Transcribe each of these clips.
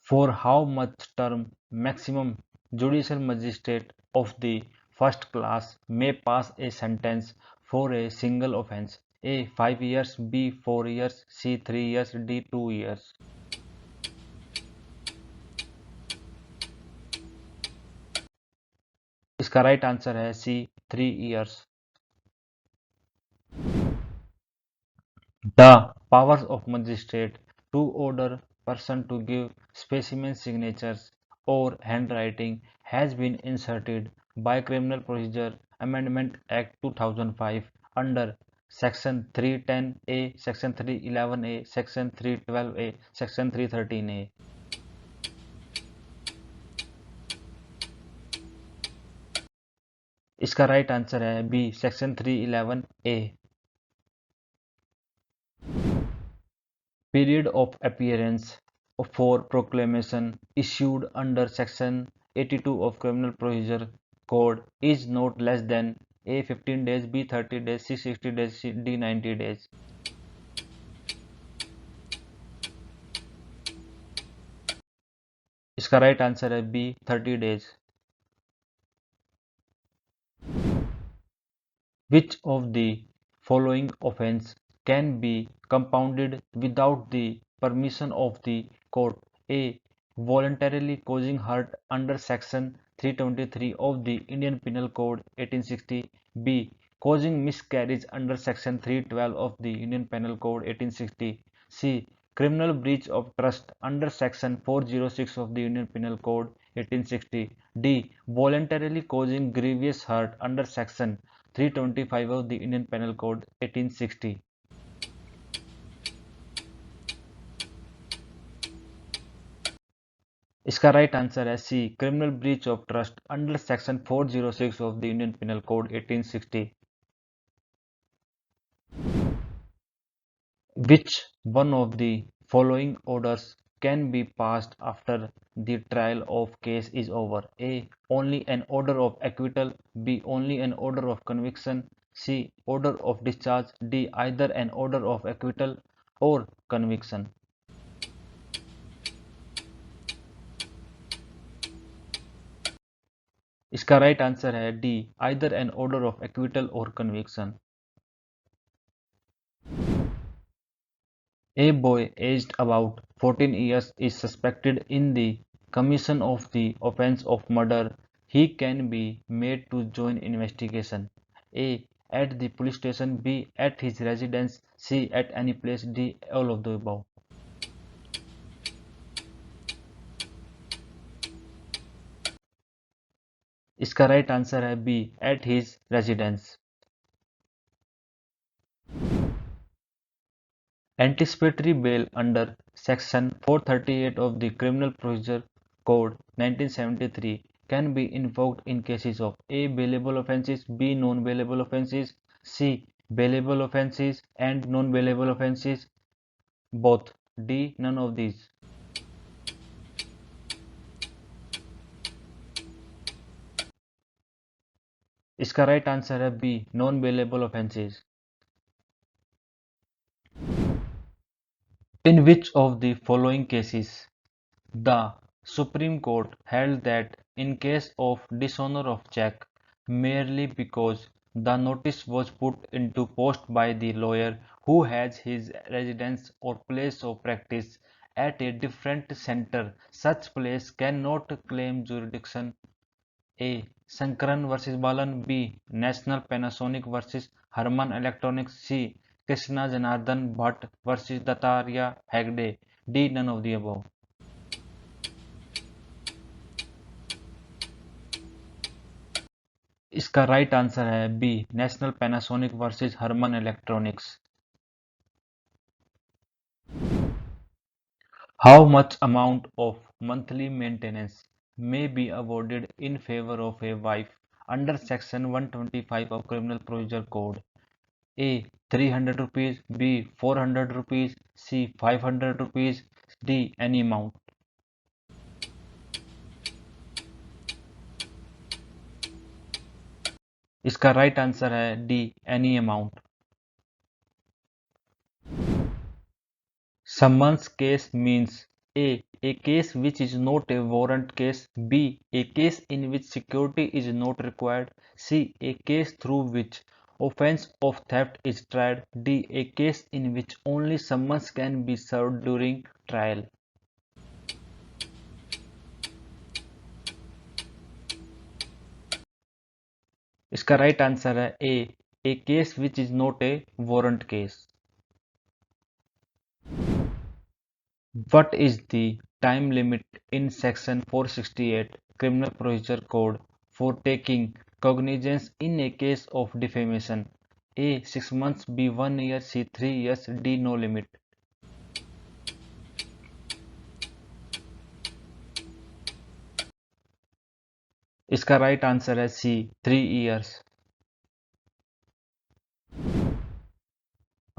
For how much term maximum judicial magistrate of the first class may pass a sentence for a single offence? A. 5 years, B. 4 years, C. 3 years, D. 2 years. इसका right answer है सी 3 years. The powers of magistrate to order person to give specimen signatures or handwriting has been inserted by Criminal Procedure Amendment Act 2005 under Section 310A, Section 311A, Section 312A, Section 313A. इसका right answer है B section 311A. Period of appearance for proclamation issued under Section 82 of Criminal Procedure Code is not less than A. 15 days, B. 30 days, C. 60 days, D. 90 days. इसका right answer है B 30 days. Which of the following offence can be compounded without the permission of the court? A. Voluntarily causing hurt under Section 323 of the Indian Penal Code 1860. B. Causing miscarriage under Section 312 of the Indian Penal Code 1860. C. Criminal breach of trust under Section 406 of the Indian Penal Code 1860. D. Voluntarily causing grievous hurt under Section 325 of the Indian Penal Code 1860. इसका right answer है C criminal breach of trust under section 406 of the Indian penal code 1860. Which one of the following orders can be passed after the trial of case is over? A. Only an order of acquittal. B. Only an order of conviction. C. Order of discharge. D. Either an order of acquittal or conviction. इसका right answer है D either an order of acquittal और conviction. A boy aged about 14 years is suspected in the commission of the offence of murder. He can be made to join investigation. A. At the police station. B. At his residence. C. At any place. D. All of the above. इसका right answer है B at his residence. Anticipatory bail under Section 438 of the Criminal Procedure Code 1973 can be invoked in cases of A. Bailable offences, B. Non-bailable offences, C. Bailable offences and non-bailable offences, both, D. None of these. इसका right answer है B non bailable offences. In which of the following cases the Supreme Court held that in case of dishonor of check merely because the notice was put into post by the lawyer who has his residence or place of practice at a different center, such place cannot claim jurisdiction? A. Sankaran vs Balan. B. National Panasonic vs Harman Electronics. C. Krishna Janardhan Bhatt vs Dattaria Hegde. D. None of the above. इसका right answer है B National Panasonic versus Harman Electronics. How much amount of monthly maintenance may be awarded in favor of a wife under Section 125 of Criminal Procedure Code? A. 300 rupees. B. 400 rupees. C. 500 rupees. D. Any amount. इसका right answer है D any amount. Summons case means A case which is not a warrant case. B. A case in which security is not required. C. A case through which offense of theft is tried. D. A case in which only summons can be served during trial. इसका right answer है a case which is not a warrant case. What is the time limit in Section 468 Criminal Procedure Code for taking cognizance in a case of defamation? A. 6 months. B. 1 year. C. 3 years. D. No limit. इसका right answer है सी 3 years.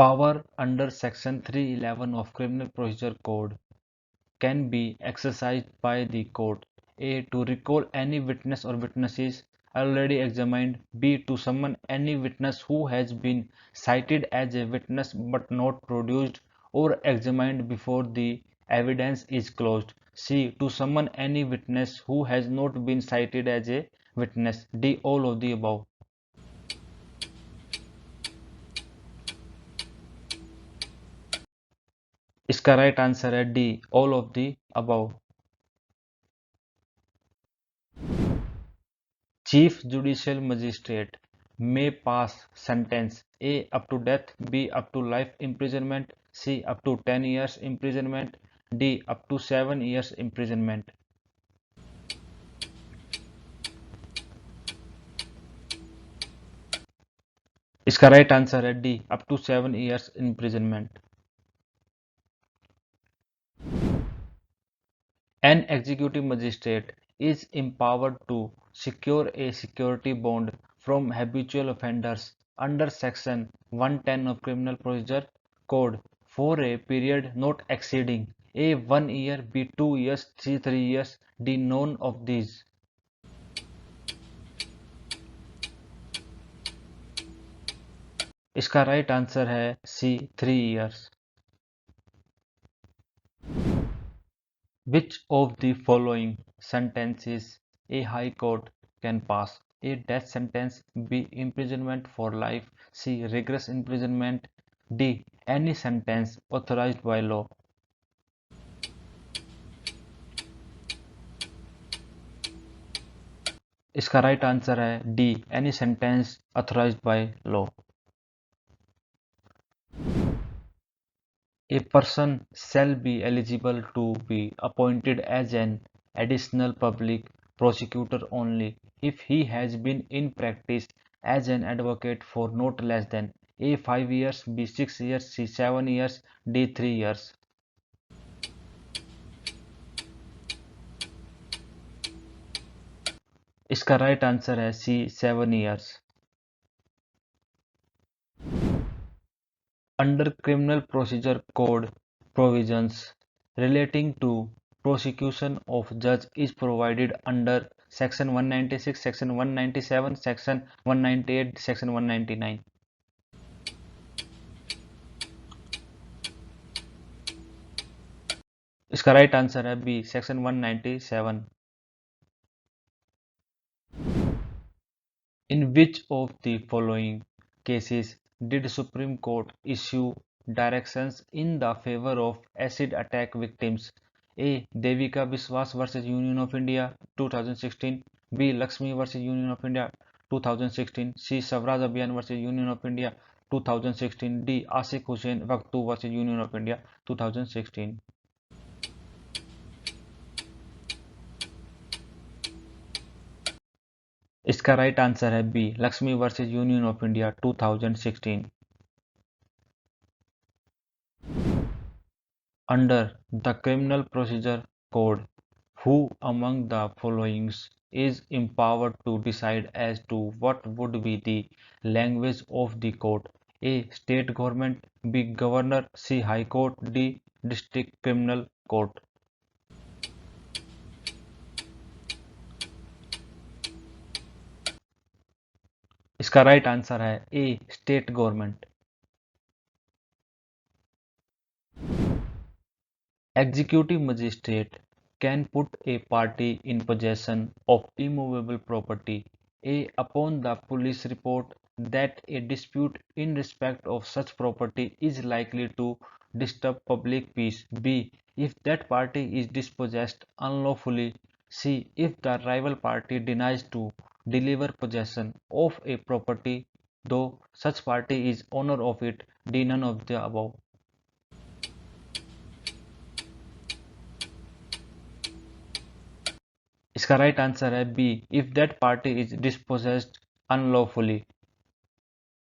Power under Section 311 of Criminal Procedure Code can be exercised by the court. A. To recall any witness or witnesses already examined. B. To summon any witness who has been cited as a witness but not produced or examined before the evidence is closed. C. To summon any witness who has not been cited as a witness. D. All of the above. इसका right answer है D all of the above. Chief Judicial Magistrate may pass sentence A. up to death, B. up to life imprisonment, C. up to 10 years imprisonment, D. up to 7 years imprisonment. इसका right answer है D up to 7 years imprisonment. An executive magistrate is empowered to secure a security bond from habitual offenders under Section 110 of Criminal Procedure Code for a period not exceeding A. 1 year, B. 2 years, C. 3 years, D. None of these. इसका right answer है C. 3 years. Which of the following sentences a high court can pass? A. Death sentence, B. Imprisonment for life, C. Rigorous imprisonment, D. Any sentence authorized by law. इसका right answer है D any sentence authorised by law. A person shall be eligible to be appointed as an additional public prosecutor only if he has been in practice as an advocate for not less than A. 5 years, B. 6 years, C. 7 years, D. 3 years. इसका right answer है C. 7 years. Under Criminal Procedure Code, provisions relating to prosecution of judge is provided under Section 196, Section 197, Section 198, Section 199. इसका right answer है B section 197. In which of the following cases did Supreme Court issue directions in the favor of acid attack victims? A. Devika Biswas vs Union of India 2016, B. Lakshmi vs Union of India 2016, C. Swaraj Abhiyan vs Union of India 2016, D. Asif Hussain Waqtu vs Union of India 2016. इसका right answer है B Lakshmi versus Union of India 2016. Under the Criminal Procedure Code, who among the following is empowered to decide as to what would be the language of the court? A. State government, B. Governor, C. High Court, D. District Criminal Court. इसका right answer है a state government. Executive magistrate can put a party in possession of immovable property A. Upon the police report that a dispute in respect of such property is likely to disturb public peace. B. If that party is dispossessed unlawfully. C. If the rival party denies to deliver possession of a property though such party is owner of it. D. None of the above. इसका right answer है B if that party is dispossessed unlawfully